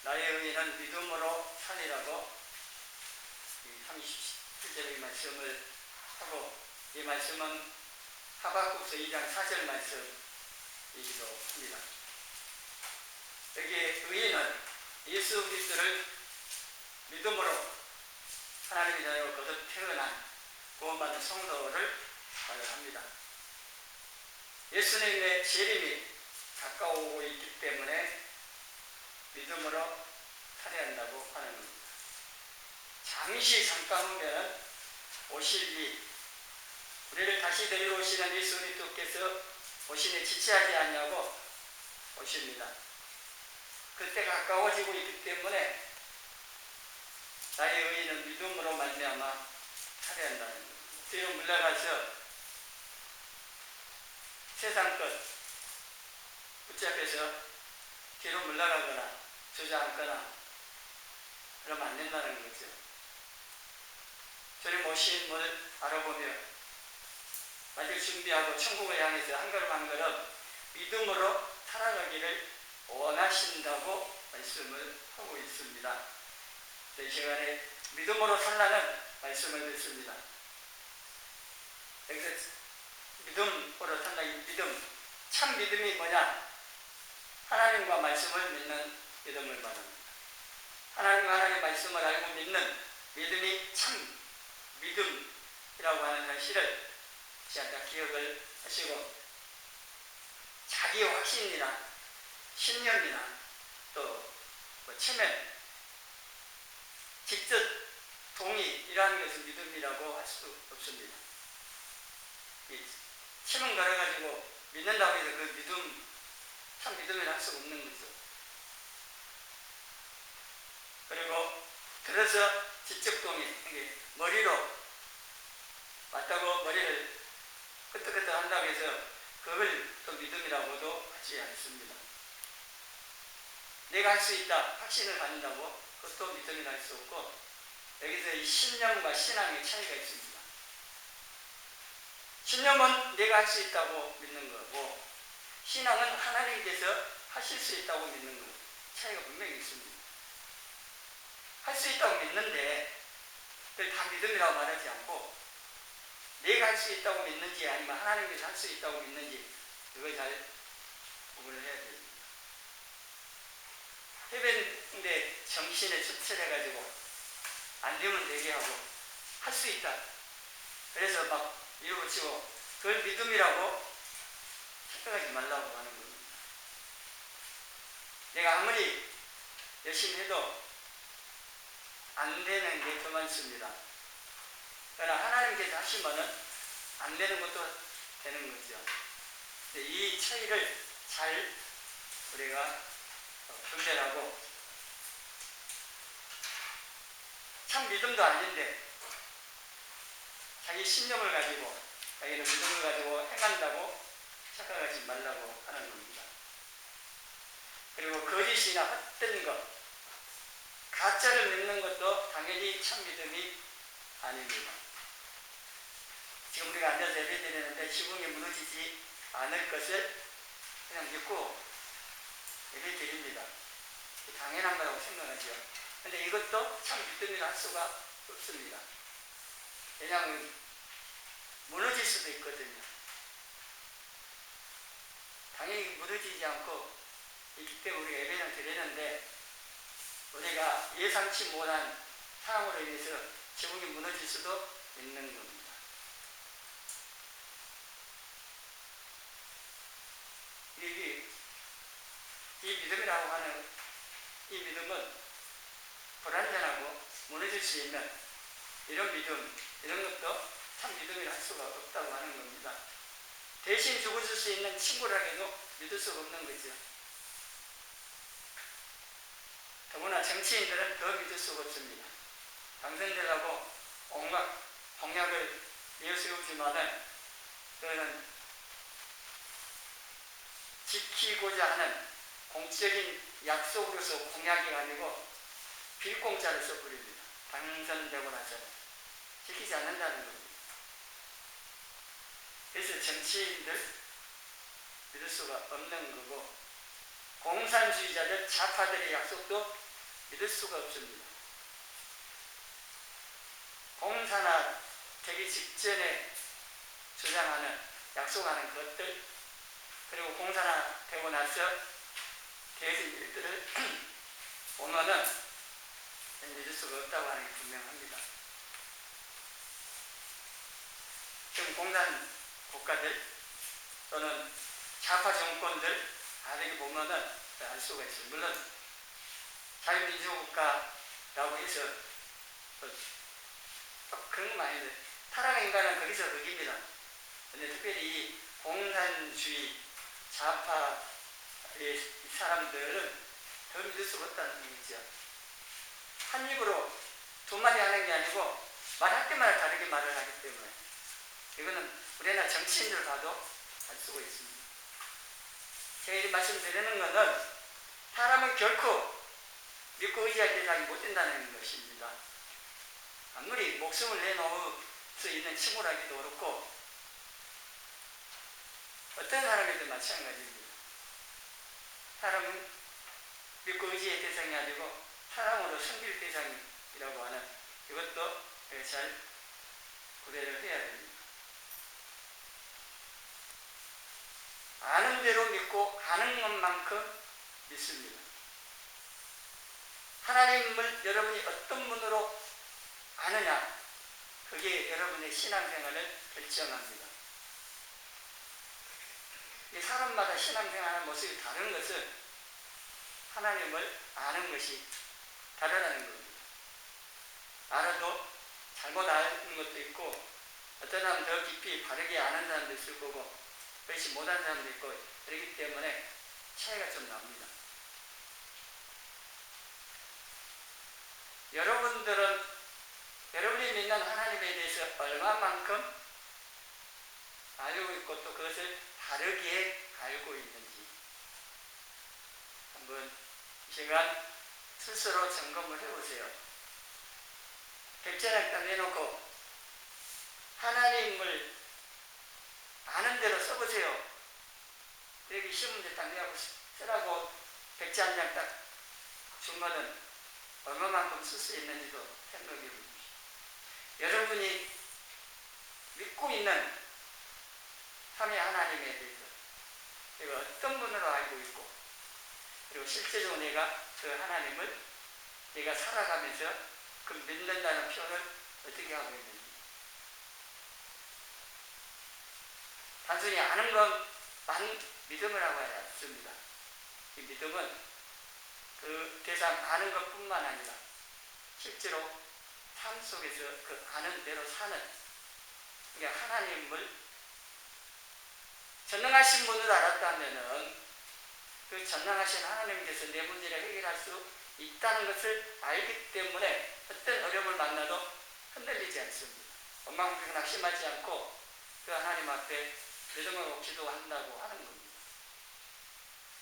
나의 의인은 믿음으로 살리라고 37절의 말씀을 하고, 이 말씀은 하박국서 2장 4절 말씀이기도 합니다. 여기에 의인은 예수 그리스도를 믿음으로 하나님의 자녀로 거듭 태어난 구원받은 성도를 말합니다. 예수님의 재림이 가까워오고 있기 때문에 믿음으로 살아야 한다고 하는 겁니다. 잠시 잠깐 후면 오실 이 우리를 다시 데리러 오시는 예수 그리스도께서 오시니 지체하지 않냐고 오십니다. 그때 가까워지고 있기 때문에 나의 의인은 믿음으로 말미암아 살아야 한다는 겁니다. 뒤로 물러가서 세상 것 붙잡혀서 뒤로 물러가거나 주저앉거나 그러면 안 된다는 거죠. 주님 오신 분을 알아보며 마칠 준비하고 천국을 향해서 한 걸음 한 걸음 믿음으로 살아가기를 원하신다고 말씀을 하고 있습니다. 이 시간에 믿음으로 살라는 말씀을 듣습니다. 여기서 믿음으로 산다, 이 믿음, 참 믿음이 뭐냐? 하나님과 말씀을 믿는 믿음을 말합니다. 하나님과 하나님의 말씀을 알고 믿는 믿음이 참 믿음이라고 하는 사실을 제가 기억을 하시고, 자기 확신이나 신념이나 또 체면, 직접 동의, 이러한 것을 믿음이라고 할 수 없습니다. 체면 걸어가지고 믿는다고 해서 그 믿음, 참 믿음이라 할 수 없는 거죠. 그리고 들어서 지적 동의, 머리로 맞다고 머리를 끄떡끄떡 한다고 해서 그걸 또 믿음이라고도 하지 않습니다. 내가 할 수 있다, 확신을 갖는다고 그것도 믿음이라 할 수 없고, 여기서 이 신념과 신앙의 차이가 있습니다. 신념은 내가 할 수 있다고 믿는 거고, 신앙은 하나님께서 하실 수 있다고 믿는 거, 차이가 분명히 있습니다. 할 수 있다고 믿는데 그걸 다 믿음이라고 말하지 않고, 내가 할 수 있다고 믿는지 아니면 하나님께서 할 수 있다고 믿는지 그걸 잘 구분을 해야 됩니다. 해변인데 정신에 씁쓸해가지고 안 되면 되게 하고 할 수 있다, 그래서 막 밀어붙이고 그걸 믿음이라고 착각하지 말라고 하는 겁니다. 내가 아무리 열심히 해도 안 되는 게 더 많습니다. 그러나 하나님께서 하시면은 안 되는 것도 되는 거죠. 이 차이를 잘 우리가 분별하고, 참 믿음도 아닌데 자기 신념을 가지고 자기는 믿음을 가지고 행한다고 착각하지 말라고 하는 겁니다. 그리고 거짓이나 헛된 것, 가짜를 믿는 것도 당연히 참 믿음이 아닙니다. 지금 우리가 앉아서 예배 드리는데 지붕이 무너지지 않을 것을 그냥 믿고 예배 드립니다. 당연한 거라고 생각하죠. 그런데 이것도 참 믿음이라 할 수가 없습니다. 왜냐하면 무너질 수도 있거든요. 당연히 무너지지 않고 있기 때문에 우리가 예배를 드리는데, 우리가 예상치 못한 상황으로 인해서 지붕이 무너질 수도 있는 겁니다. 이 믿음이라고 하는 이 믿음은 불완전하고 무너질 수 있는 이런 믿음, 이런 것도 참 믿음이라 할 수가 없다고 하는 겁니다. 대신 죽어줄 수 있는 친구라고도 믿을 수가 없는 거죠. 더구나 정치인들은 더 믿을 수가 없습니다. 당선되라고 온갖 공약을 내세우지만은 그거는 지키고자 하는 공적인 약속으로서 공약이 아니고 빌공짜를 써버립니다. 당선되고 나서는 지키지 않는다는 겁니다. 그래서 정치인들 믿을 수가 없는 거고, 공산주의자들, 좌파들의 약속도 믿을 수가 없습니다. 공사나 되기 직전에 주장하는, 약속하는 것들, 그리고 공사나 되고 나서 계획의 일들을 보면은 믿을 수가 없다고 하는 게 분명합니다. 지금 공산 국가들 또는 좌파 정권들 다르게 보면은 알 수가 있어요. 물론 자유민주국가라고 해서 그런 건 아닌데 타락한 인간은 거기서 흑입니다. 근데 특별히 이 공산주의 좌파의 사람들은 더 믿을 수가 없다는 얘기죠. 한 입으로 두 마디 하는 게 아니고 말할 때마다 다르게 말을 하기 때문에 이거는 우리나라 정치인들 봐도 알 수가 있습니다. 제가 이 말씀드리는 것은 사람은 결코 믿고 의지할 대상이 못 된다는 것입니다. 아무리 목숨을 내놓을 수 있는 친구라기도 그렇고 어떤 사람에도 마찬가지입니다. 사람은 믿고 의지의 대상이 아니고 사랑으로 섬길 대상이라고 하는 이것도 잘 구별을 해야 됩니다. 아는 대로 믿고 아는 것만큼 믿습니다. 하나님을 여러분이 어떤 분으로 아느냐, 그게 여러분의 신앙생활을 결정합니다. 사람마다 신앙생활하는 모습이 다른 것은 하나님을 아는 것이 다르다는 겁니다. 알아도 잘못 아는 것도 있고 어떤 사람은 더 깊이 바르게 아는 사람도 있을 거고 그렇지 못하는 사람도 있고 그렇기 때문에 차이가 좀 납니다. 여러분들은 여러분이 믿는 하나님에 대해서 얼마만큼 알고 있고 또 그것을 다르게 알고 있는지 한번 이 시간 스스로 점검을 해보세요. 백전을 딱 내놓고 하나님을 아는 대로 써보세요. 이렇게 시험 문제 딱 내고 쓰라고 백지 한 장 딱 주면은 얼마만큼 쓸 수 있는지도 생각해 봅니다. 여러분이 믿고 있는 삼위 하나님에 대해서 내가 어떤 분으로 알고 있고 그리고 실제적으로 내가 그 하나님을 내가 살아가면서 그 믿는다는 표현을 어떻게 하고 있는지 단순히 아는 것만 믿음을 하고 하지 않습니다. 이 믿음은 그 대상 아는 것뿐만 아니라 실제로 삶 속에서 그 아는 대로 사는 그러니까 하나님을 전능하신 분을 알았다면은 그 전능하신 하나님께서 내 문제를 해결할 수 있다는 것을 알기 때문에 어떤 어려움을 만나도 흔들리지 않습니다. 엉망진창 낙심하지 않고 그 하나님 앞에 믿음을 갖고 기도한다고 하는 겁니다.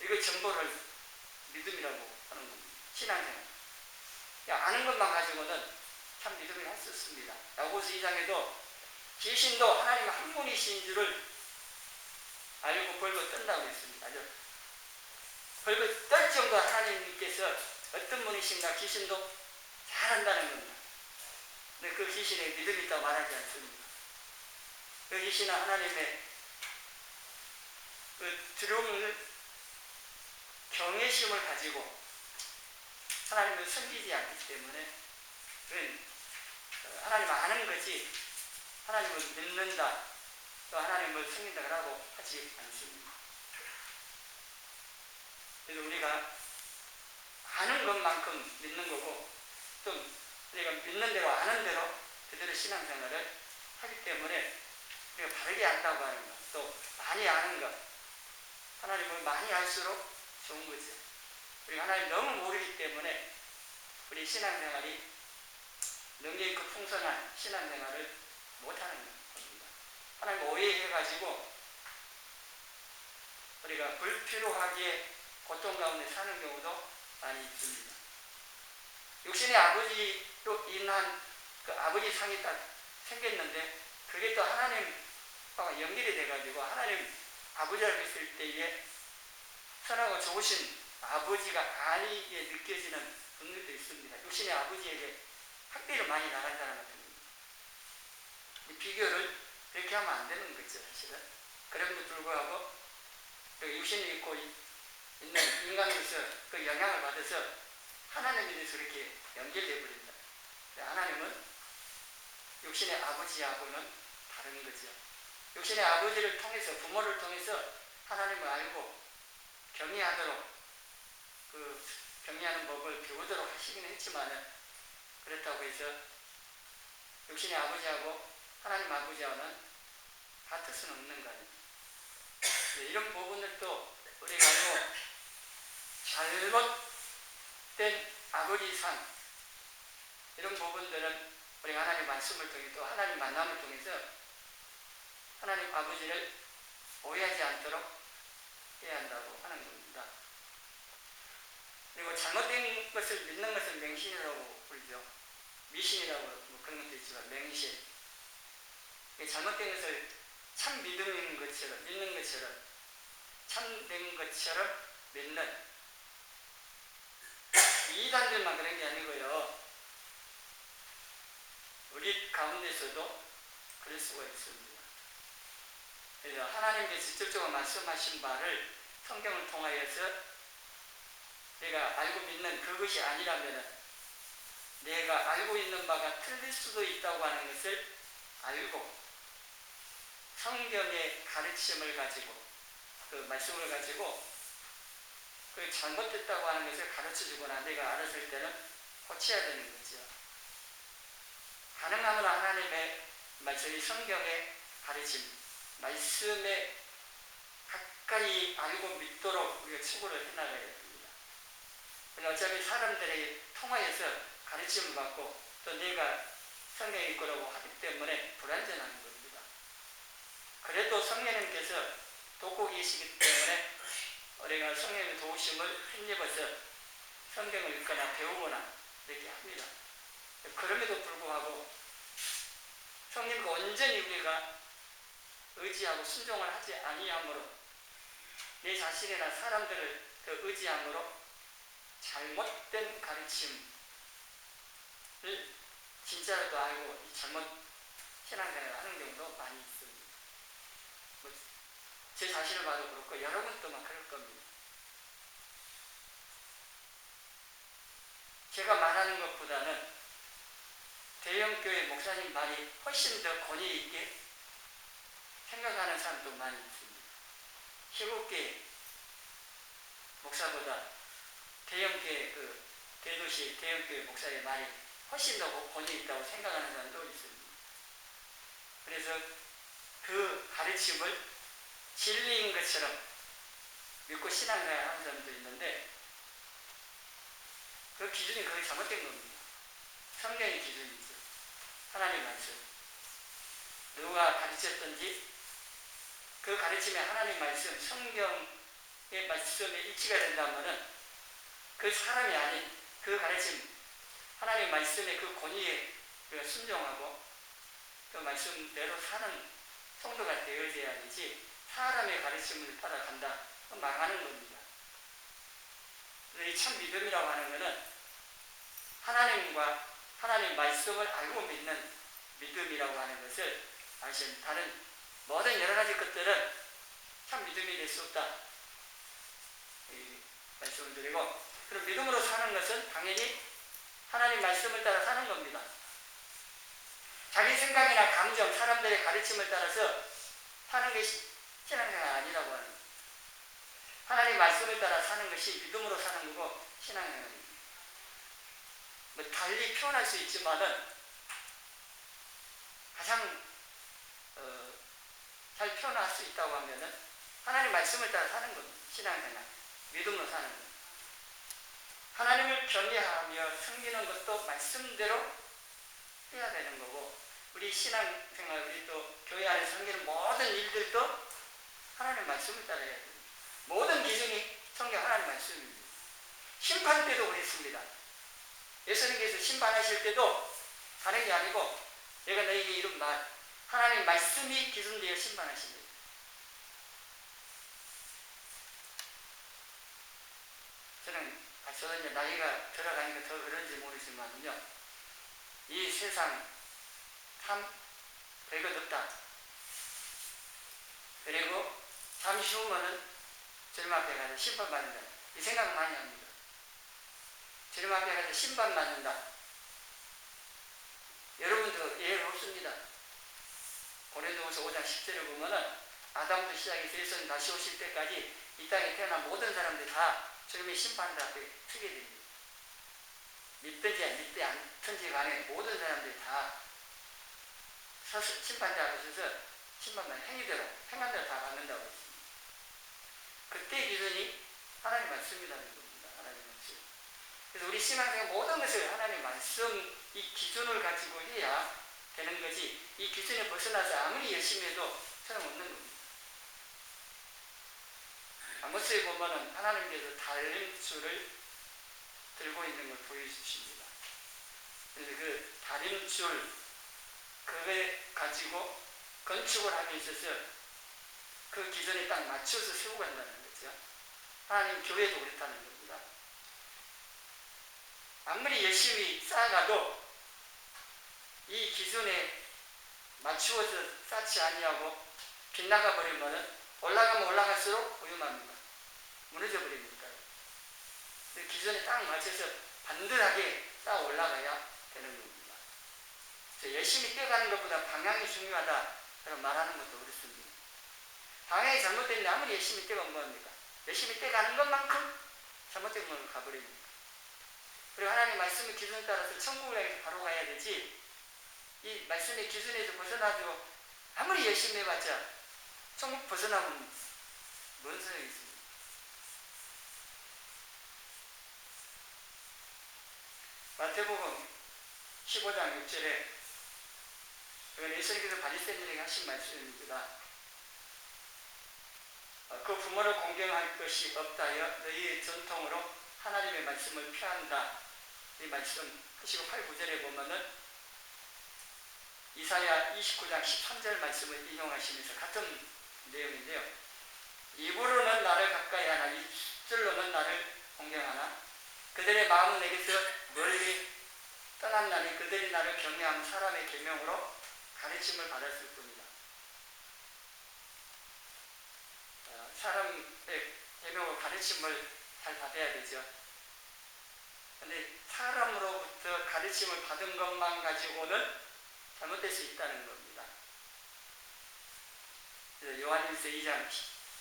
이거 정보를 믿음이라고 하는 겁니다. 신앙생활. 아는 것만 가지고는 참 믿음을 할 수 없습니다. 야고보서 2장에도 귀신도 하나님 한 분이신 줄을 알고 벌벌 떤다고 했습니다. 벌벌 떨 정도 하나님께서 어떤 분이신가 귀신도 잘 안다는 겁니다. 근데 그 귀신에 믿음이 있다고 말하지 않습니다. 그 귀신은 하나님의 그 두려움을 경외심을 가지고 하나님을 섬기지 않기 때문에 하나님을 아는 거지 하나님을 믿는다 또 하나님을 섬긴다고 하지 않습니다. 그래서 우리가 아는 것만큼 믿는 거고 또 우리가 믿는 대로 아는 대로 그대로 신앙생활을 하기 때문에 우리가 바르게 안다고 하는 것 또 많이 아는 것 하나님을 많이 알수록 좋은 거죠. 우리가 하나님 너무 모르기 때문에 우리 신앙생활이 능력 있고 풍성한 신앙생활을 못하는 겁니다. 하나님 오해해가지고 우리가 불필요하게 고통 가운데 사는 경우도 많이 있습니다. 육신의 아버지로 인한 그 아버지 상이 딱 생겼는데 그게 또 하나님과 연결이 돼가지고 하나님 아버지라고 했을 때에 선하고 좋으신 아버지가 아니게 느껴지는 분들도 있습니다. 육신의 아버지에게 학대를 많이 나간 사람 같은 겁니다. 이 비교를 그렇게 하면 안 되는 거죠, 사실은. 그럼에도 불구하고 그 육신이 있고 있는 인간으로서 그 영향을 받아서 하나님에 대해서 이렇게 연결되어 버린다. 하나님은 육신의 아버지하고는 다른 거죠. 육신의 아버지를 통해서, 부모를 통해서 하나님을 알고 경외하도록, 그 경외하는 법을 배우도록 하시긴 했지만, 그렇다고 해서 육신의 아버지하고 하나님 아버지와는 같을 수는 없는 거 아닙니까? 이런 부분들도 우리가 알고, 잘못된 아버지상, 이런 부분들은 우리가 하나님 말씀을 통해 또 하나님 만남을 통해서 하나님 아버지를 오해하지 않도록 해야 한다고 하는 겁니다. 그리고 잘못된 것을 믿는 것을 맹신이라고 부르죠. 미신이라고 뭐 그런 것도 있지만 맹신. 잘못된 것을 참 믿는 것처럼, 믿는 것처럼, 참된 것처럼 믿는 이단들만 그런 게 아니고요. 우리 가운데서도 그럴 수가 있습니다. 그래서 하나님께서 직접적으로 말씀하신 바를 성경을 통하여서 내가 알고 믿는 그것이 아니라면 내가 알고 있는 바가 틀릴 수도 있다고 하는 것을 알고 성경의 가르침을 가지고 그 말씀을 가지고 그 잘못됐다고 하는 것을 가르쳐주거나 내가 알았을 때는 고쳐야 되는 거죠. 가능하면 하나님의 말씀이 성경의 가르침, 말씀에 가까이 알고 믿도록 우리가 추구를 해나가야 됩니다. 어차피 사람들에게 통하여서 가르침을 받고 또 내가 성경일 거라고 하기 때문에 불완전한 겁니다. 그래도 성령님께서 돕고 계시기 때문에 우리가 성령의 도우심을 힘입어서 성경을 읽거나 배우거나 이렇게 합니다. 그럼에도 불구하고 성령과 온전히 우리가 의지하고 순종을 하지 아니함으로 내 자신이나 사람들을 그 의지함으로 잘못된 가르침을 진짜로도 알고 잘못 신앙생활을 하는 경우도 많이 있습니다. 제 자신을 봐도 그렇고 여러분 또한 그럴 겁니다. 제가 말하는 것보다는 대형교회 목사님 말이 훨씬 더 권위 있게 생각하는 사람도 많이 있습니다. 시국교회 목사보다 대형교회 대도시 대형교회 목사의 말이 훨씬 더 권위 있다고 생각하는 사람도 있습니다. 그래서 그 가르침을 진리인 것처럼 믿고 신앙생활 하는 사람도 있는데 그 기준이 거의 잘못된 겁니다. 성경의 기준이죠. 하나님 말씀. 누가 가르쳤든지 그 가르침에 하나님 말씀, 성경의 말씀에 일치가 된다면 그 사람이 아닌 그 가르침, 하나님 말씀의 그 권위에 순종하고 그 말씀대로 사는 성도가 되어져야 되지 사람의 가르침을 따라간다. 망하는 겁니다. 이 참 믿음이라고 하는 것은 하나님과 하나님 말씀을 알고 믿는 믿음이라고 하는 것을 사실 다른 모든 여러 가지 것들은 참 믿음이 될 수 없다. 이 말씀을 드리고 그럼 믿음으로 사는 것은 당연히 하나님 말씀을 따라 사는 겁니다. 자기 생각이나 감정, 사람들의 가르침을 따라서 사는 것이 신앙생활 아니라고 하는 거예요. 하나님 말씀을 따라 사는 것이 믿음으로 사는 거고 신앙생활입니다. 뭐 달리 표현할 수 있지만은 가장 잘 표현할 수 있다고 하면은 하나님 말씀을 따라 사는 겁니다. 신앙생활, 믿음으로 사는 겁니다. 하나님을 경외하며 섬기는 것도 말씀대로 해야 되는 거고 우리 신앙생활, 우리 또 교회 안에 섬기는 모든 일들도 하나님 말씀을 따라야 됩니다. 모든 기준이 성경 하나님 말씀입니다. 심판 때도 그랬습니다. 예수님께서 심판하실 때도 다른 게 아니고 내가 너에게 이룬 말, 하나님 말씀이 기준되어 심판하십니다. 저는 이제 나이가 들어가니까 더 그런지 모르지만요. 이 세상 참 별것 없다. 그리고 잠시 후면은 주님 앞에 가서 심판받는다. 이 생각 많이 합니다. 주님 앞에 가서 심판받는다. 여러분도 예외가 없습니다. 고린도후서 5장 10절에 보면은 아담부터 시작해서 예수님 다시 오실 때까지 이 땅에 태어난 모든 사람들이 다 주님의 심판 앞에 서게 됩니다. 믿든지 안 믿지 않든지 간에 모든 사람들이 다 심판자 앞에 서서 심판만 행위대로 행한 대로 다 받는다고 했습니다. 그때 기준이 하나님 말씀이라는 겁니다. 하나님 말씀. 그래서 우리 신앙생활 모든 것을 하나님 말씀 이 기준을 가지고 해야 되는 거지, 이 기준에 벗어나서 아무리 열심히 해도 소용없는 겁니다. 아모스에 보면은 하나님께서 다림줄을 들고 있는 걸 보여주십니다. 그래서 그 다림줄 그거에 가지고 건축을 하기 있어서 그 기준에 딱 맞춰서 세우고 간다는 거죠. 하나님 교회도 그렇다는 겁니다. 아무리 열심히 쌓아가도 이 기준에 맞추어서 쌓지 아니하고 빗나가 버리면 올라가면 올라갈수록 위험합니다. 무너져 버립니다. 그 기준에 딱 맞춰서 반듯하게 쌓아 올라가야 되는 겁니다. 열심히 뛰어가는 것보다 방향이 중요하다 라고 말하는 것도 그렇습니다. 방향이 잘못되는데 아무리 열심히 뛰어가면 뭐합니까? 열심히 뛰어가는 것만큼 잘못된 걸로 가버립니다. 그리고 하나님 말씀의 기준에 따라서 천국을 향해서 바로 가야 되지, 이 말씀의 기준에서 벗어나도 아무리 열심히 해봤자 천국 벗어나면 뭔 소용이 있습니까? 마태복음 15장 6절에 이건 예수님께서 바리새인들에게 하신 말씀입니다. 그 부모를 공경할 것이 없다여 너희의 전통으로 하나님의 말씀을 폐한다. 이 말씀 하시고 8, 9절에 보면은 이사야 29장 13절 말씀을 인용하시면서 같은 내용인데요. 입으로는 나를 가까이 하나 입술로는 나를 공경하나 그들의 마음은 내게서 멀리 떠났나니 그들이 나를 경외하는 사람의 계명으로 가르침을 받았을 뿐이다. 사람의 계명으로 가르침을 잘 받아야 되죠. 그런데 사람으로부터 가르침을 받은 것만 가지고는 잘못될 수 있다는 겁니다. 요한일서 2장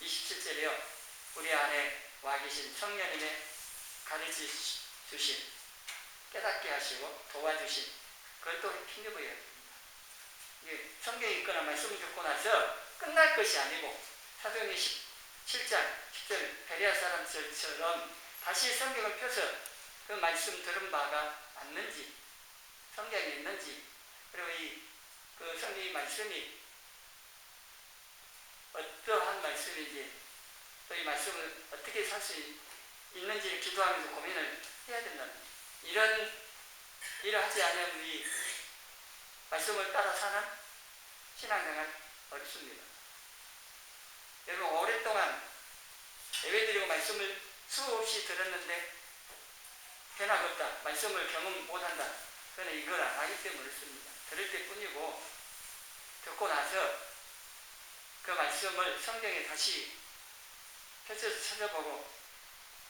27절에요. 우리 안에 와 계신 성령님의 가르치주신, 깨닫게 하시고 도와주신, 그걸 또 힘입어야 됩니다. 이게 성경에 있거나 말씀을 듣고 나서 끝날 것이 아니고 사도행전 7장 10절 베레아 사람들처럼 다시 성경을 펴서 그 말씀 들은 바가 맞는지, 성경에 있는지, 그리고 그 성경의 말씀이 어떠한 말씀인지, 또 이 말씀을 어떻게 살 수 있는지를 기도하면서 고민을 해야 된다는 거예요. 이런 일을 하지 않으면 이 말씀을 따라 사는 신앙생활 어렵습니다. 여러분 오랫동안 예배드리고 말씀을 수없이 들었는데 변화가 없다, 말씀을 경험 못한다, 그는 이걸 안 하기 때문에 그렇습니다. 들을 때뿐이고 듣고 나서 그 말씀을 성경에 다시 펼쳐서 찾아보고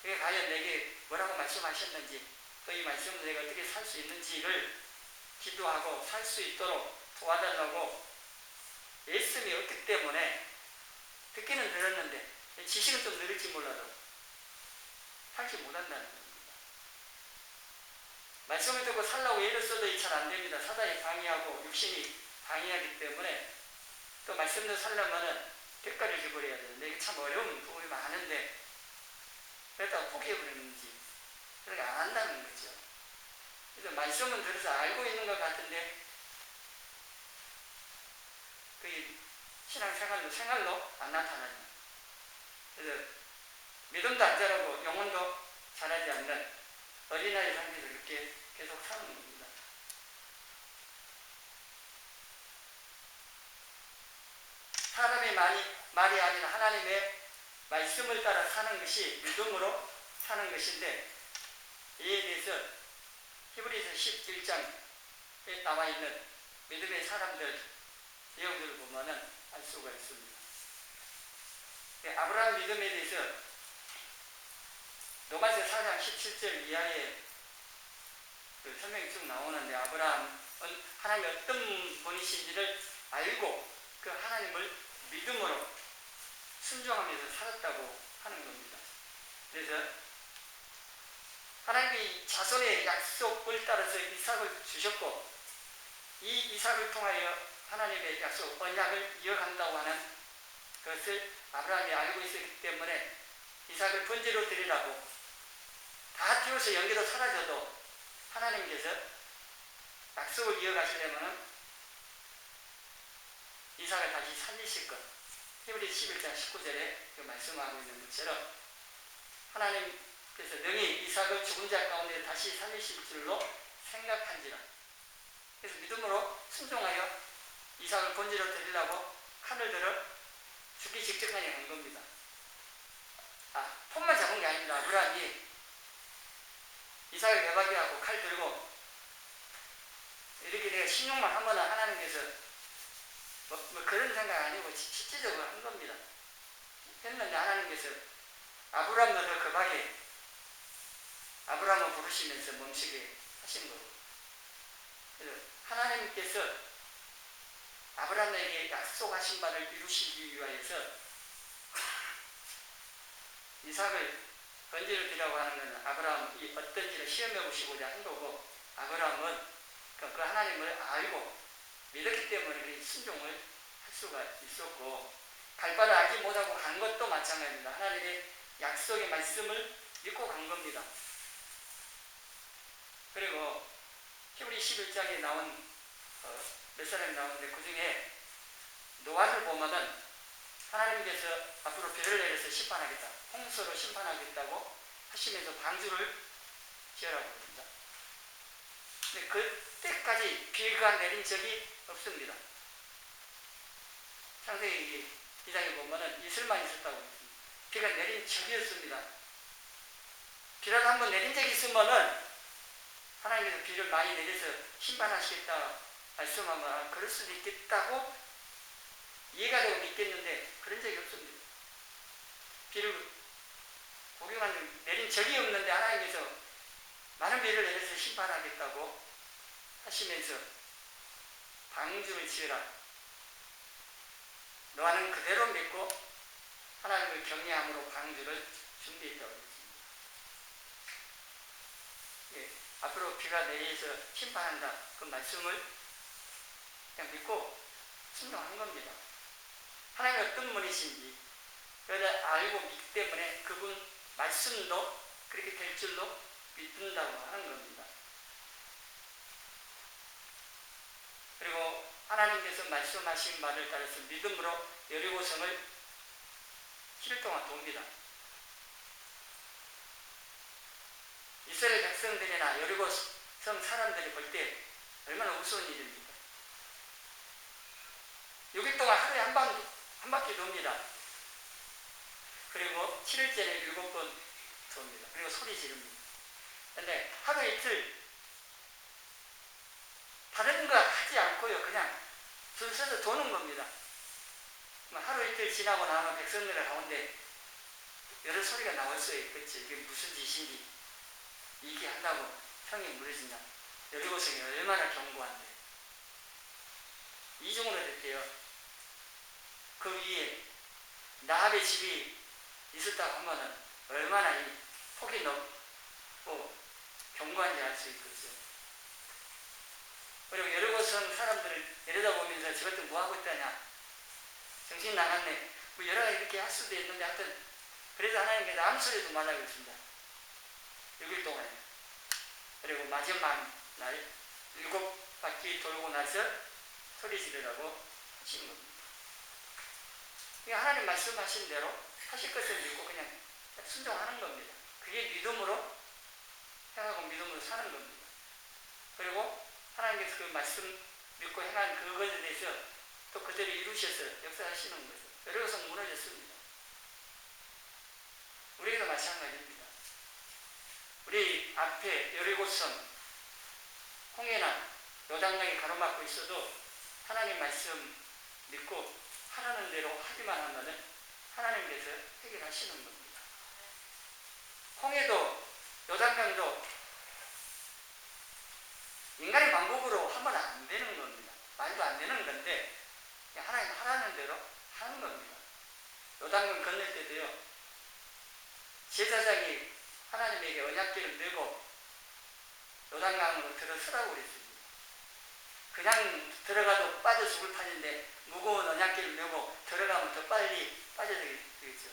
그게 과연 내게 뭐라고 말씀하셨는지, 또 이 말씀을 내가 어떻게 살 수 있는지를 기도하고 살 수 있도록 도와달라고 말씀이 없기 때문에 듣기는 들었는데 지식은 좀 늘을지 몰라도 살지 못한다는 겁니다. 말씀을 듣고 살라고 애를 써도 잘 안 됩니다. 사단이 방해하고 육신이 방해하기 때문에 또 말씀대로 살려면은 대가를 지불해야 되는데 이게 참 어려운 부분이 많은데 그렇다고 포기해버리는지 그렇게 안 한다는 거죠. 그래서 말씀은 들어서 알고 있는 것 같은데 그 생활로 안 나타나는. 그래서 믿음도 안 자라고 영혼도 자라지 않는 어린아이 상태에서 이렇게 계속 사는 겁니다. 사람의 말이 아닌 하나님의 말씀을 따라 사는 것이 믿음으로 사는 것인데 창세기에서 11장에 나와 있는 믿음의 사람들 내용들을 보면은 알 수가 있습니다. 아브라함 믿음에 대해서 로마서 4장 17절 이하에 그 설명이 쭉 나오는데, 아브라함은 하나님이 어떤 분이신지를 알고 그 하나님을 믿음으로 순종하면서 살았다고 하는 겁니다. 그래서 하나님이 자손의 약속을 따라서 이삭을 주셨고, 이 이삭을 통하여 하나님의 약속, 언약을 이어간다고 하는 것을 아브라함이 알고 있었기 때문에 이삭을 번제로 드리라고, 다 태워서 연기로 사라져도 하나님께서 약속을 이어가시려면 이삭을 다시 살리실 것. 히브리 11장 19절에 그 말씀하고 있는 것처럼 하나님께서 능히 이삭을 죽은 자 가운데 다시 살리실 줄로 생각한지라. 그래서 믿음으로 순종하여 이삭을 번제로 드리려고 칼을 들어 죽기 직전까지 간 겁니다. 폰만 잡은 게 아닙니다. 아브라함이 이삭을 매박이하고 칼 들고 이렇게 내가 신용만 하면 하나님께서 뭐 그런 생각 아니고 실질적으로 한 겁니다. 했는데 하나님께서 아브라함 너도 급하게 아브라함을 부르시면서 멈추게 하신 거고, 그래서 하나님께서 아브라함에게 약속하신 바를 이루시기 위하여서 이삭을 번제를 드리라고 하는 것은 아브라함이 어떤지를 시험해 보시고자 한 거고, 아브라함은 그 하나님을 알고 믿었기 때문에 그 순종을 할 수가 있었고, 갈 바를 알지 못하고 간 것도 마찬가지입니다. 하나님의 약속의 말씀을 믿고 간 겁니다. 그리고 히브리 11장에 나온 몇 사람이 나오는데, 그 중에 노아를 보면은 하나님께서 앞으로 비를 내려서 심판하겠다, 홍수로 심판하겠다고 하시면서 방주를 지으라고 합니다. 근데 그때까지 비가 내린 적이 없습니다. 창세기 2장에 보면은 이슬만 있었다고 했습니다. 비가 내린 적이 없습니다. 비라도 한번 내린 적이 있으면은 하나님께서 비를 많이 내려서 심판하시겠다 말씀하면 그럴 수도 있겠다고 이해가 되고 믿겠는데, 그런 적이 없습니다. 비를 구경한 내린 적이 없는데 하나님께서 많은 비를 내려서 심판하겠다고 하시면서 방주를 지으라. 노아는 그대로 믿고 하나님을 경외함으로 방주를 준비했다고 했습니다. 예, 앞으로 비가 내려서 심판한다, 그 말씀을 그냥 믿고 순종한 겁니다. 하나님이 어떤 분이신지 그걸 알고 믿기 때문에 그분 말씀도 그렇게 될 줄로 믿는다고 하는 겁니다. 그리고 하나님께서 말씀하신 말을 따라서 믿음으로 여리고성을 7일 동안 돕니다. 이스라엘 백성들이나 여리고성 사람들이 볼 때 얼마나 우스운 일입니까? 6일 동안 하루에 한 바퀴 돕니다. 그리고 7일째는 7번 돕니다. 그리고 소리 지릅니다. 근데 하루 이틀 다른 거 하지 않고요, 그냥 줄 서서 도는 겁니다. 하루 이틀 지나고 나면 백성들 가운데 여러 소리가 나올 수 있겠지. 이게 무슨 짓인지, 이게 한다고 형이 무너진다. 여리고성이 얼마나 견고한데. 이중으로 될게요. 그 위에 나합의 집이 있었다고 하면은 얼마나 이 폭이 넓고 견고한지 알 수 있겠죠. 그리고 여리고성 사람들을 내려다보면서 저것들 뭐하고 있다냐, 정신 나갔네, 뭐 여러 가지 이렇게 할 수도 있는데, 하여튼 그래서 하나님께서 아무 소리도 말라고 했습니다. 6일 동안에. 그리고 마지막 날 7바퀴 돌고 나서 소리 지르라고 하신 겁니다. 하나님 말씀하신 대로 하실 것을 믿고 그냥 순종하는 겁니다. 그게 믿음으로 행하고 믿음으로 사는 겁니다. 그리고 하나님께서 그 말씀 믿고 행한 그것에 대해서 또 그대로 이루셔서 역사하시는 거죠. 여리고성 무너졌습니다. 우리에게도 마찬가지입니다. 우리 앞에 여리고성 홍해나 요단강이 가로막고 있어도 하나님 말씀 믿고 하라는 대로 하기만 하면은 하나님께서 해결하시는 겁니다. 홍해도 요단강도 인간의 방법으로 하면 안 되는 겁니다. 말도 안 되는 건데 그냥 하나님 하라는 대로 하는 겁니다. 요단강 건널 때도요, 제사장이 하나님에게 언약궤를 메고 요단강으로 들어서라고 그랬습니다. 그냥 들어가도 빠져 죽을 판인데 무거운 언약궤를 메고 들어가면 더 빨리 빠져야 되겠죠.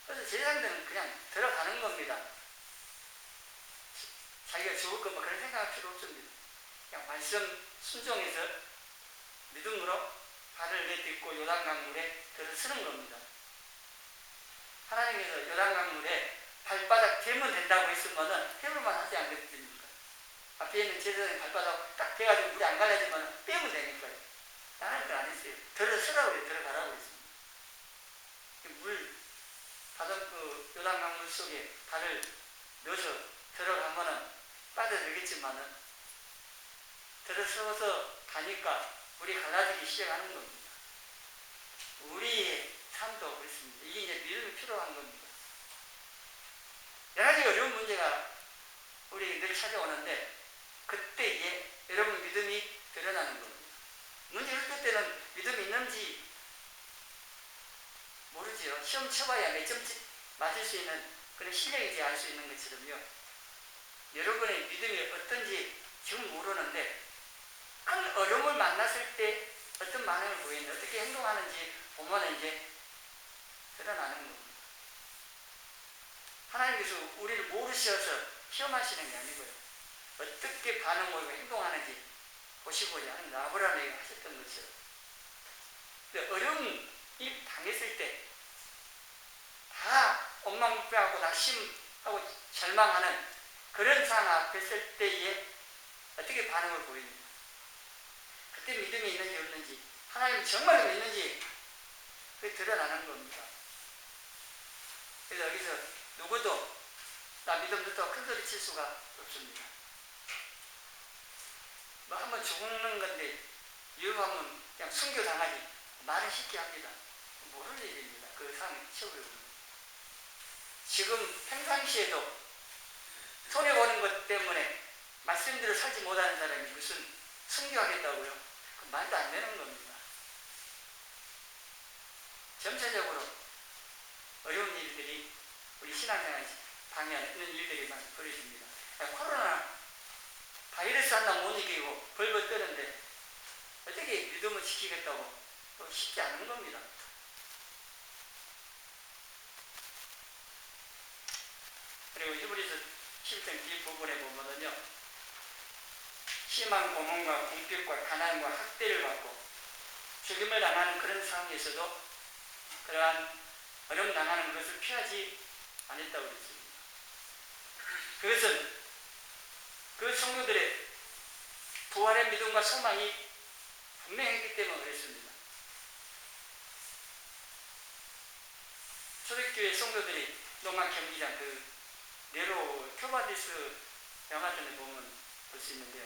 그래서 제사장들은 그냥 들어가는 겁니다. 자기가 죽을 거 뭐 그런 생각할 필요 없습니다. 그냥 말씀 순종해서 믿음으로 발을 내딛고 요단강물에 들어서는 겁니다. 하나님께서 요단강물에 발바닥 대면 된다고 했으면은 해볼만 하지 않겠습니까? 앞에 있는 제사장의 발바닥 딱 대가지고 물이 안 갈라지면 빼면 되니까요. 하나님은 안 했어요. 들어서라고 그래, 들어가라고 했습니다. 요단강물 속에 발을 넣어서 들어가면은 빠져들겠지만은 들어서서 가니까 물이 갈라지기 시작하는 겁니다. 우리의 삶도 그렇습니다. 이게 이제 믿음이 필요한 겁니다. 여러 가지 어려운 문제가 우리에게 늘 찾아오는데 그때에 여러분 믿음이 드러나는 겁니다. 문제가 있을 때는 믿음이 있는지 모르지요. 시험 쳐봐야 몇 점 맞을 수 있는 그런 실력이지 알 수 있는 것처럼요. 여러분의 믿음이 어떤지 지금 모르는데 큰 어려움을 만났을 때 어떤 반응을 보이는지 어떻게 행동하는지 보면 이제 드러나는 겁니다. 하나님께서 우리를 모르셔서 시험하시는 게 아니고요. 어떻게 반응 보이고 행동하는지 보시고자 하는 아브라함에게 하셨던 것처럼. 근데 어려운 일 당했을 때 다 원망불평하고 낙심하고 절망하는 그런 상황 앞에 설 때에 어떻게 반응을 보입니까? 그때 믿음이 있는지 없는지, 하나님이 정말로 믿는지 그게 드러나는 겁니다. 그래서 여기서 누구도 나 믿음 듣다고 큰 소리 칠 수가 없습니다. 뭐 한번 죽는 건데 위험하면 그냥 순교당하지 말은 쉽게 합니다. 모를 일입니다. 그 상황에 치워버립니다. 지금 평상시에도 손해보는 것 때문에 말씀대로 살지 못하는 사람이 무슨 순교하겠다고요? 그 말도 안 되는 겁니다. 점차적으로 어려운 일들이 우리 신앙생활 방해하는 일들이 많이 벌어집니다. 코로나 바이러스 하나 못 이기고 벌벌 떠는데 어떻게 믿음을 지키겠다고 쉽지 않은 겁니다. 그리고 히브리서 10장 뒷부분에 보면은요, 심한 고문과 궁핍과 가난과 학대를 받고 죽임을 당하는 그런 상황에서도 그러한 어려움 당하는 것을 피하지 않았다고 그랬습니다. 그것은 그 성도들의 부활의 믿음과 소망이 분명했기 때문에 그랬습니다. 초대교회 성도들이 로마 경기장 네로 큐바디스 영화 등에 보면 볼 수 있는데요.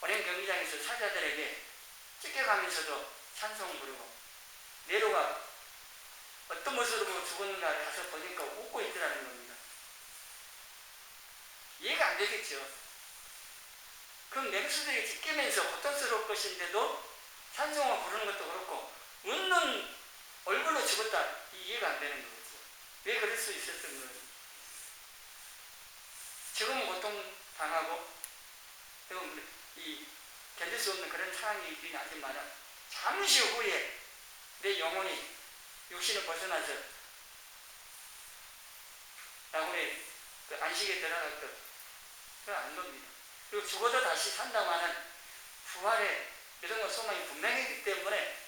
원형 경기장에서 사자들에게 쫓겨가면서도 찬송 부르고 네로가 어떤 모습으로 죽었는가 가서 보니까 웃고 있더라는 겁니다. 이해가 안 되겠죠. 그 맹수들이 찢기면서 고통스러울 것인데도 찬송을 부르는 것도 그렇고 웃는 얼굴로 죽었다 이해가 안 되는 거죠. 왜 그럴 수 있었던 거예요? 지금은 고통당하고 견딜 수 없는 그런 상황이 있긴 하지만 잠시 후에 내 영혼이 육신을 벗어나서 라군의 그 안식에 들어갈 것 그건 안 겁니다. 그리고 죽어도 다시 산다고 하는 부활의 믿음과 소망이 분명했기 때문에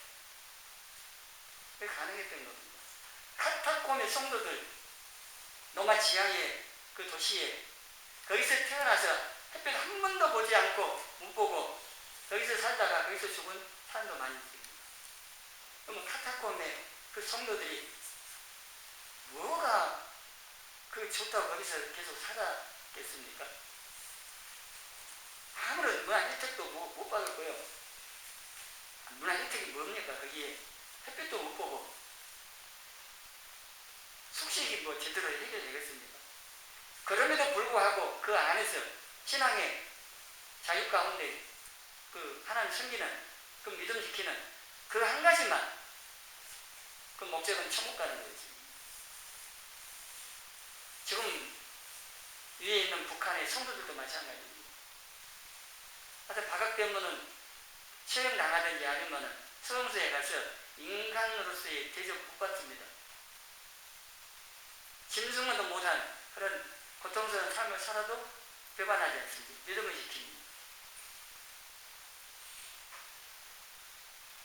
그게 가능했던 겁니다. 카타콤의 성도들 로마 지하의 그 도시에 거기서 태어나서 햇빛 한 번도 보지 않고 못 보고 거기서 살다가 거기서 죽은 사람도 많이 있습니다. 그러면 카타콤의 그 성도들이 뭐가 좋다고 거기서 계속 살았겠습니까? 아무런 뭐 뭡니까? 거기에 햇빛도 못 보고 숙식이 뭐 제대로 해결되겠습니까? 그럼에도 불구하고 그 안에서 신앙의 자유 가운데 그 하나님 섬기는 그 믿음 지키는 그 한 가지만 그 목적은 천국 가는 거지. 지금 위에 있는 북한의 성도들도 마찬가지입니다. 하여튼 박학대원은 처형 당하든지 아니면 수용소에 가서 인간으로서의 대접 못 받습니다. 짐승만도 못한 그런 고통스러운 삶을 살아도 배반하지 않습니다. 믿음을 지킵니다.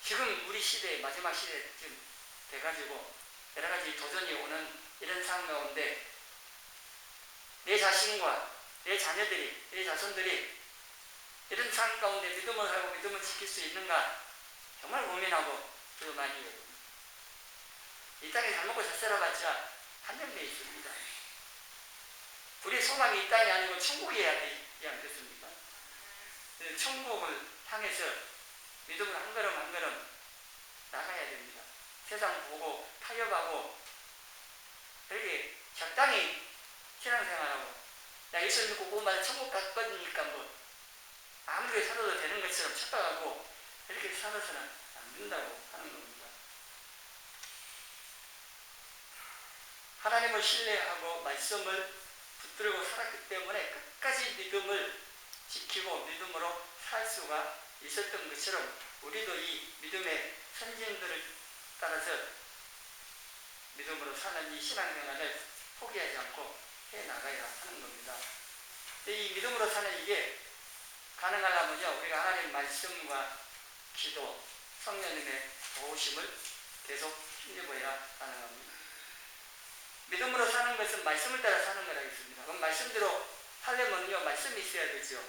지금 우리 시대, 마지막 시대에 지금 돼가지고 여러 가지 도전이 오는 이런 상황 가운데 내 자신과 내 자녀들이, 내 자손들이 이런 상황 가운데 믿음을 하고 믿음을 지킬 수 있는가 정말 고민하고 저도 많이 해요. 이 땅에 잘 먹고 잘 살아봤자 한정되어 있습니다. 우리 소망이 이 땅이 아니고 천국이어야 되지 않겠습니까? 천국을 향해서 믿음을 한 걸음 한 걸음 나가야 됩니다. 세상 보고 타협하고 이렇게 적당히 신앙생활하고 나 예수 믿고 구원받아 천국 갈 거니까 뭐 아무리 살아도 되는 것처럼 착각하고 이렇게 살아서는 안 된다고 하는 겁니다. 하나님을 신뢰하고 말씀을 붙들고 살았기 때문에 끝까지 믿음을 지키고 믿음으로 살 수가 있었던 것처럼 우리도 이 믿음의 선진들을 따라서 믿음으로 사는 이 신앙생활을 포기하지 않고 해나가야 하는 겁니다. 이 믿음으로 사는 이게 가능하려면요, 우리가 하나님의 말씀과 기도, 성령님의 도우심을 계속 힘입어야 가능합니다. 믿음으로 사는 것은 말씀을 따라 사는 거라겠습니다. 그럼 말씀대로 하려면요, 말씀이 있어야 되죠.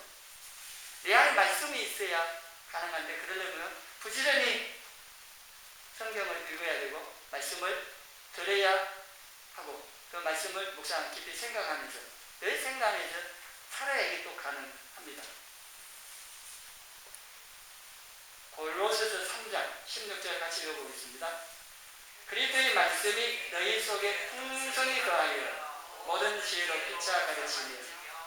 내 안에 말씀이 있어야 가능한데, 그러려면 부지런히 성경을 읽어야 되고, 말씀을 들어야 하고, 그 말씀을 묵상 깊이 생각하면서, 늘 생각하면서 살아야 이게 또 가능합니다. 골로새서 3장 16절 같이 읽어보겠습니다. 그리스도의 말씀이 너희 속에 풍성히 거하여 모든 지혜로 피차 가르치며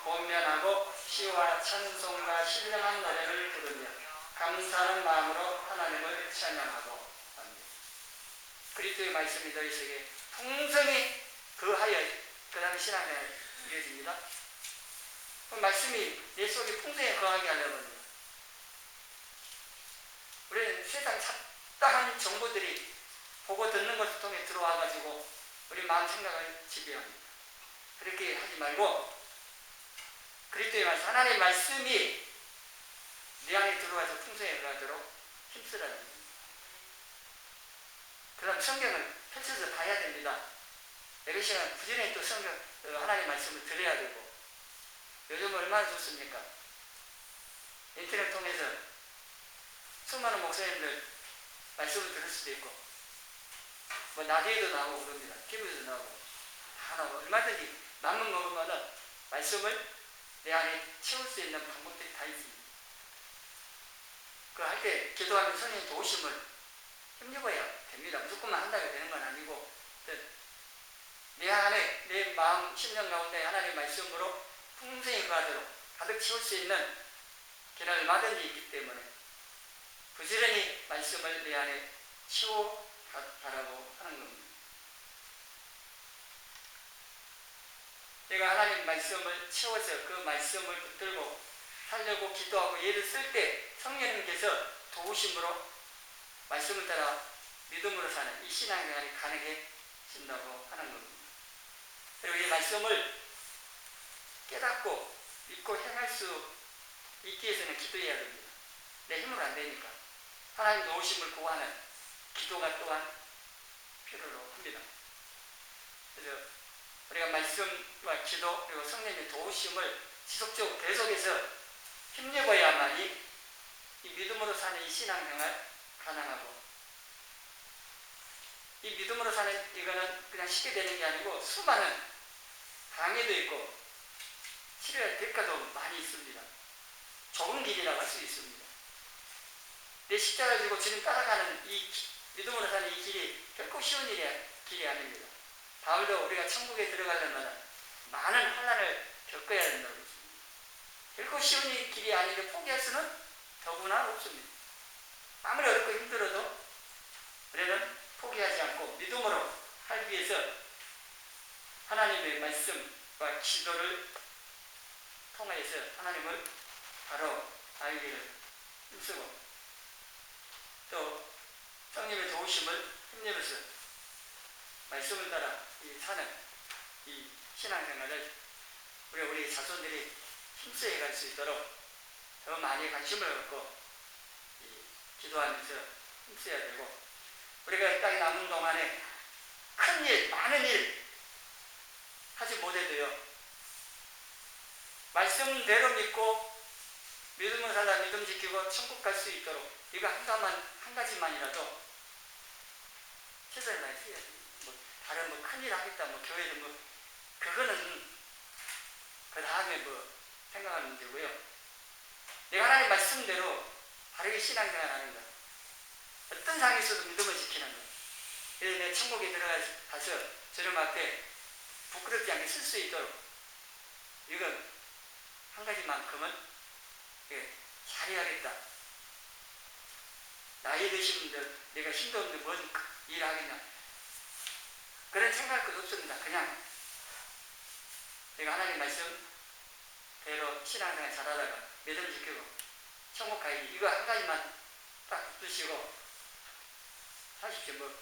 권면하고 시와 찬송과 신령한 노래를 부르며 감사하는 마음으로 하나님을 찬양하고 합니다. 그리스도의 말씀이 너희 속에 풍성히 거하여 그 다음에 신앙생활이 이어집니다. 그 말씀이 내 속에 풍성히 거하게 하려면 우리는 세상 잡다한 정보들이 보고 듣는 것을 통해 들어와가지고 우리 마음 생각을 지배합니다. 그렇게 하지 말고 그리스도의 말씀, 하나님의 말씀이 내 안에 들어와서 풍성히 거하도록 힘쓰라는 겁니다. 그 다음 성경을 펼쳐서 봐야 됩니다. 여러 시간 부지런히 또 성경, 하나님의 말씀을 들어야 되고, 요즘 얼마나 좋습니까? 인터넷 통해서 수많은 목사님들 말씀을 들을 수도 있고, 뭐 라디오도 나오고 그럽니다. TV도 나오고 다 나오고, 얼마든지 마음만 먹으면은 말씀을 내 안에 채울 수 있는 방법들이 다 있습니다. 그 할 때 기도하면 성령의 도우심을 힘입어야 됩니다. 무조건만 한다고 되는 건 아니고, 내 안에 내 마음 심령 가운데 하나님의 말씀으로 풍성히 거하도록 가득 채울 수 있는 길을 얼마든지 있기 때문에 부지런히 말씀을 내 안에 채워가라고 하는 겁니다. 내가 하나님 말씀을 채워서 그 말씀을 붙들고 살려고 기도하고 예를 쓸 때 성령님께서 도우심으로 말씀을 따라 믿음으로 사는 이 신앙생활이 가능해진다고 하는 겁니다. 그리고 이 말씀을 깨닫고 믿고 행할 수 있기 위해서는 기도해야 됩니다. 내 힘으로 안 되니까 하나님 도우심을 구하는 기도가 또한 필요로 합니다. 그래서 우리가 말씀과 기도 그리고 성령의 도우심을 지속적으로 계속해서 힘입어야만이 이 믿음으로 사는 이 신앙생활 가능하고, 이 믿음으로 사는 이거는 그냥 쉽게 되는 게 아니고 수많은 방해도 있고 치료할 대가도 많이 있습니다. 좁은 길이라고 할 수 있습니다. 이 십자가 지고 주님 따라가는 이 믿음으로 사는 이 길이 결코 쉬운 길이 아닙니다. 바울도 우리가 천국에 들어가려면 많은 환난을 겪어야 된다고 했습니다. 결코 쉬운 길이 아닌데 포기할 수는 더구나 없습니다. 아무리 어렵고 힘들어도 우리는 포기하지 않고 믿음으로 살기 위해서 하나님의 말씀과 기도를 통해서 하나님을 바로 알기를 힘쓰고 또 성령의 도우심을 힘내면서 말씀을 따라 사는 이 신앙생활을 우리 자손들이 힘써해 갈 수 있도록 더 많이 관심을 갖고 기도하면서 힘써야 되고 우리가 이 땅에 남은 동안에 큰 일, 많은 일 하지 못해도요 말씀대로 믿고 믿음을 살아 믿음 지키고 천국 갈 수 있도록 이거 한 가지만이라도 최선을 다해야 돼요. 다른 큰일 하겠다, 교회에서 그거는 그 다음에 생각하는 문제고요. 내가 하나님 말씀대로 바르게 신앙생활 하는 것. 어떤 상황에서도 믿음을 지키는 것. 그래서 내 천국에 들어가서 주님 앞에 부끄럽지 않게 쓸 수 있도록 이건 한 가지만큼은 잘해야겠다. 나이 드신 분들 내가 힘도 없는데 뭔 일을 하겠냐. 그런 생각할 것도 없습니다. 그냥 내가 하나님 말씀대로 신앙생활 잘하다가 믿음 지키고 천국 가기 이거 한 가지만 딱 붙드시고 사십시오.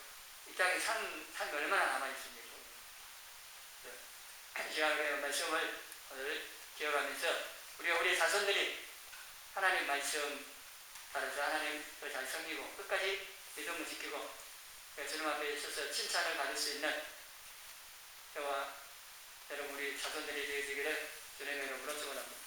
이 땅에 삶이 얼마나 남아있습니까? 제가 그 말씀을 오늘 기억하면서 우리 자손들이 하나님 말씀 따라서 하나님 더 잘 섬기고 끝까지 믿음을 지키고 주님 앞에 서서 칭찬을 받을 수 있는 저와 여러분 우리 자손들이 되어지기를 주님의 이름으로 축원합니다.